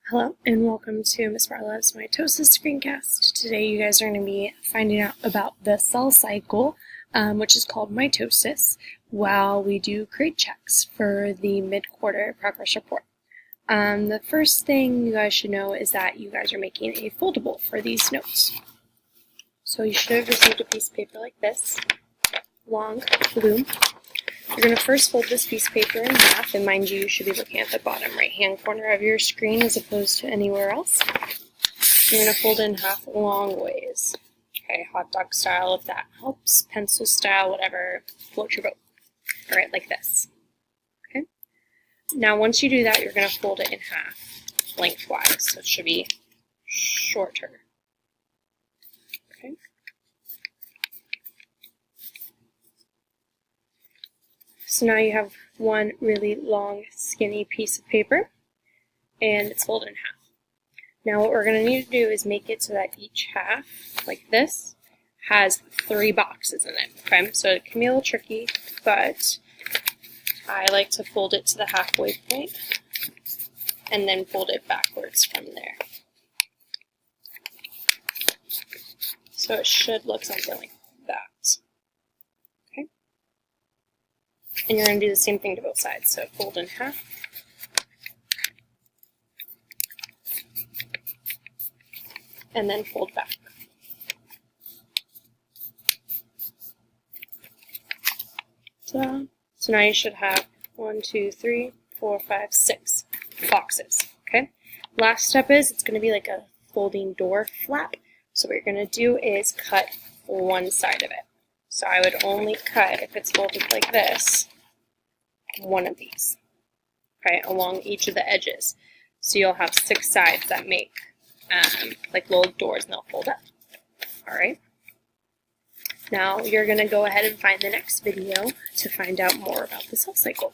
Hello and welcome to Miss Barlove's Mitosis screencast. Today you guys are going to be finding out about the cell cycle, which is called mitosis, while we do grade checks for the mid-quarter progress report. The first thing you guys should know is that you guys are making a foldable for these notes. So you should have received a piece of paper like this, long, blue. You're going to first fold this piece of paper in half, and mind you, you should be looking at the bottom right-hand corner of your screen as opposed to anywhere else. You're going to fold it in half long ways. Okay, hot dog style if that helps, pencil style, whatever, float your boat. All right, like this. Okay. Now once you do that, you're going to fold it in half lengthwise, so it should be shorter. Okay. So now you have one really long, skinny piece of paper, and it's folded in half. Now what we're going to need to do is make it so that each half, like this, has 3 boxes in it. Okay, so it can be a little tricky, but I like to fold it to the halfway point and then fold it backwards from there. So it should look something like that. And you're going to do the same thing to both sides. So fold in half. And then fold back. So now you should have 1, 2, 3, 4, 5, 6 boxes. Okay? Last step is it's going to be like a folding door flap. So what you're going to do is cut one side of it. So I would only cut, if it's folded like this, one of these, okay, along each of the edges. So you'll have 6 sides that make like little doors, and they'll fold up. All right. Now you're going to go ahead and find the next video to find out more about the cell cycle.